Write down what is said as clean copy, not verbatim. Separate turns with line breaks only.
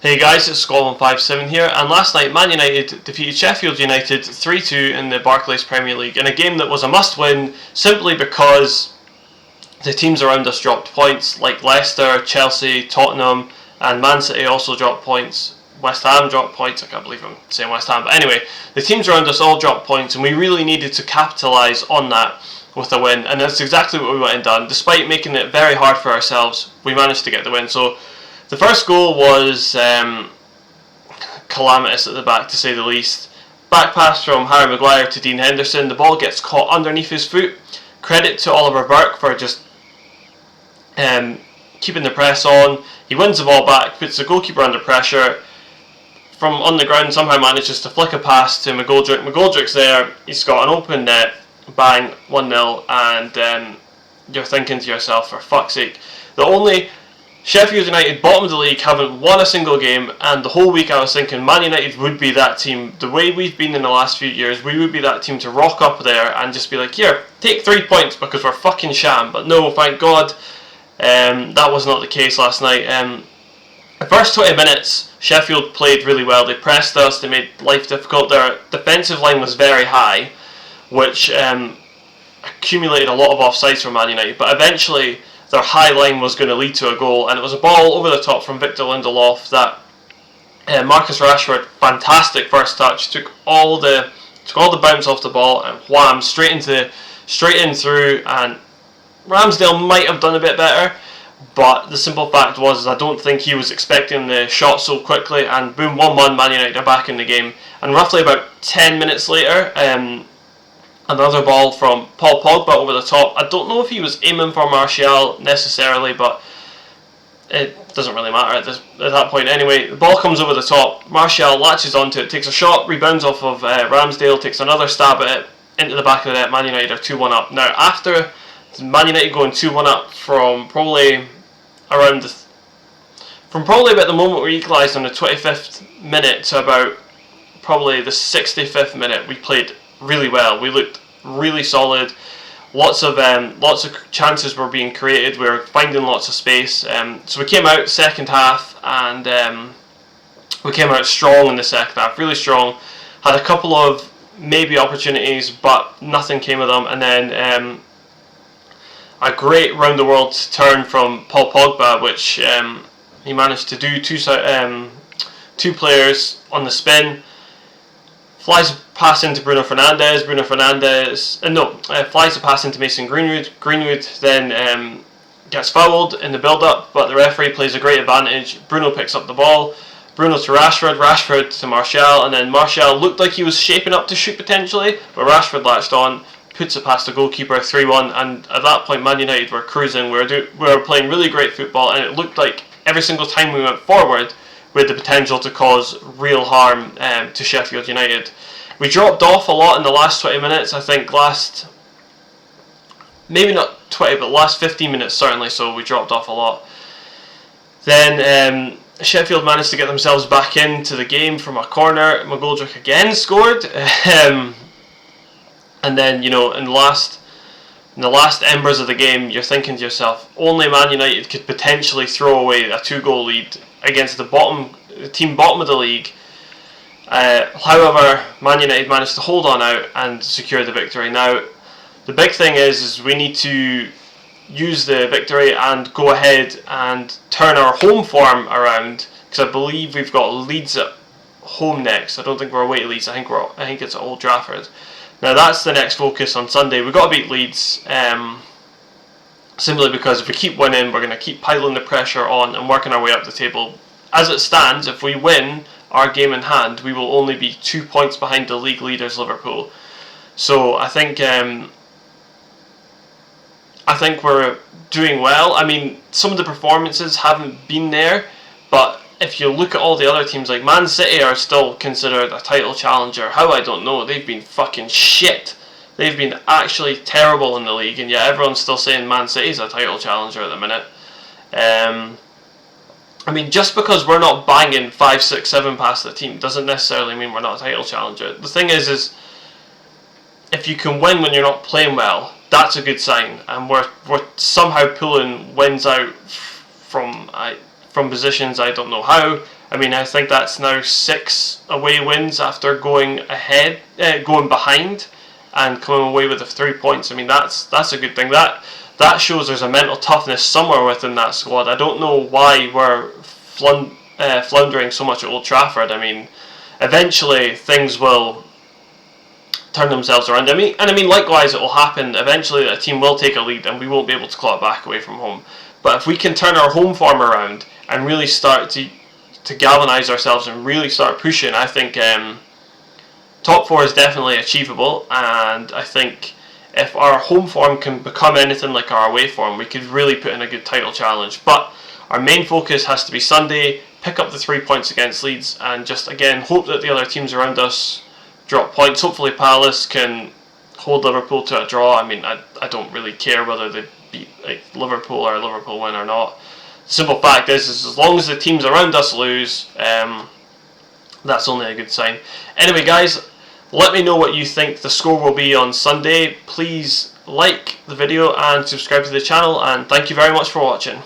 Hey guys, it's Scotland57 here, and last night Man United defeated Sheffield United 3-2 in the Barclays Premier League in a game that was a must-win simply because the teams around us dropped points, like Leicester, Chelsea, Tottenham, and Man City also dropped points. West Ham dropped points. I can't believe I'm saying West Ham, but anyway, the teams around us all dropped points, and we really needed to capitalise on that with a win, and that's exactly what we went and done. Despite making it very hard for ourselves, we managed to get the win. So the first goal was calamitous at the back, to say the least. Back pass from Harry Maguire to Dean Henderson. The ball gets caught underneath his foot. Credit to Oliver Burke for just keeping the press on. He wins the ball back, puts the goalkeeper under pressure. From on the ground, somehow manages to flick a pass to McGoldrick. McGoldrick's there. He's got an open net. Bang, 1-0, and you're thinking to yourself, for fuck's sake. The only Sheffield United, bottom of the league, haven't won a single game, and the whole week I was thinking Man United would be that team. The way we've been in the last few years, we would be that team to rock up there and just be like, here, take 3 points because we're fucking sham. But no, thank God, that was not the case last night. The first 20 minutes, Sheffield played really well. They pressed us, they made life difficult. Their defensive line was very high, which accumulated a lot of offsides for Man United, but eventually their high line was going to lead to a goal, and it was a ball over the top from Victor Lindelof that Marcus Rashford, fantastic first touch, took all the bounce off the ball and wham, straight in through, and Ramsdale might have done a bit better, but the simple fact was I don't think he was expecting the shot so quickly, and boom, 1-1, Man United are back in the game. And roughly about 10 minutes later, another ball from Paul Pogba over the top. I don't know if he was aiming for Martial necessarily, but it doesn't really matter at that point. Anyway, the ball comes over the top. Martial latches onto it, takes a shot, rebounds off of Ramsdale, takes another stab at it into the back of the net. Man United are 2-1 up. Now, after Man United going 2-1 up from probably about the moment we equalised on the 25th minute to about probably the 65th minute, we played really well. We looked really solid. Lots of chances were being created. We were finding lots of space. So we came out second half, and we came out strong in the second half, really strong. Had a couple of maybe opportunities, but nothing came of them. And then a great round the world turn from Paul Pogba, which he managed to do two players on the spin. Flies a pass into Bruno Fernandes. Flies a pass into Mason Greenwood. Greenwood then gets fouled in the build-up, but the referee plays a great advantage. Bruno picks up the ball. Bruno to Rashford. Rashford to Martial, and then Martial looked like he was shaping up to shoot potentially, but Rashford latched on, puts it past the goalkeeper, 3-1, and at that point Man United were cruising. We were playing really great football, and it looked like every single time we went forward, we had the potential to cause real harm to Sheffield United. We dropped off a lot in the last 20 minutes. I think maybe not 20, but last 15 minutes certainly, so we dropped off a lot. Then Sheffield managed to get themselves back into the game from a corner. McGoldrick again scored. And then, in the last embers of the game, you're thinking to yourself, only Man United could potentially throw away a 2-goal lead against the team bottom of the league. However, Man United managed to hold on out and secure the victory. Now, the big thing is we need to use the victory and go ahead and turn our home form around, because I believe we've got Leeds at home next. I don't think we're away to Leeds. I think it's at Old Trafford. Now that's the next focus on Sunday. We've got to beat Leeds, simply because if we keep winning, we're going to keep piling the pressure on and working our way up the table. As it stands, if we win our game in hand, we will only be 2 points behind the league leaders, Liverpool. So I think we're doing well. I mean, some of the performances haven't been there, but if you look at all the other teams, like Man City are still considered a title challenger. How, I don't know. They've been fucking shit. They've been actually terrible in the league, and yet everyone's still saying Man City's a title challenger at the minute. I mean, just because we're not banging 5, 6, 7 past the team doesn't necessarily mean we're not a title challenger. The thing is if you can win when you're not playing well, that's a good sign, and we're somehow pulling wins out from positions I don't know how. I mean, I think that's now 6 away wins after going behind, and coming away with the 3 points. I mean, that's a good thing. That shows there's a mental toughness somewhere within that squad. I don't know why we're floundering so much at Old Trafford. I mean, eventually things will turn themselves around. I mean, likewise, it will happen. Eventually, a team will take a lead, and we won't be able to claw it back away from home. But if we can turn our home form around and really start to galvanise ourselves and really start pushing, I think top 4 is definitely achievable. And I think if our home form can become anything like our away form, we could really put in a good title challenge. But our main focus has to be Sunday, pick up the 3 points against Leeds, and just again hope that the other teams around us drop points. Hopefully Palace can hold Liverpool to a draw. I mean, I don't really care whether they beat Liverpool or Liverpool win or not. The simple fact is as long as the teams around us lose, that's only a good sign. Anyway, guys, let me know what you think the score will be on Sunday. Please like the video and subscribe to the channel, and thank you very much for watching.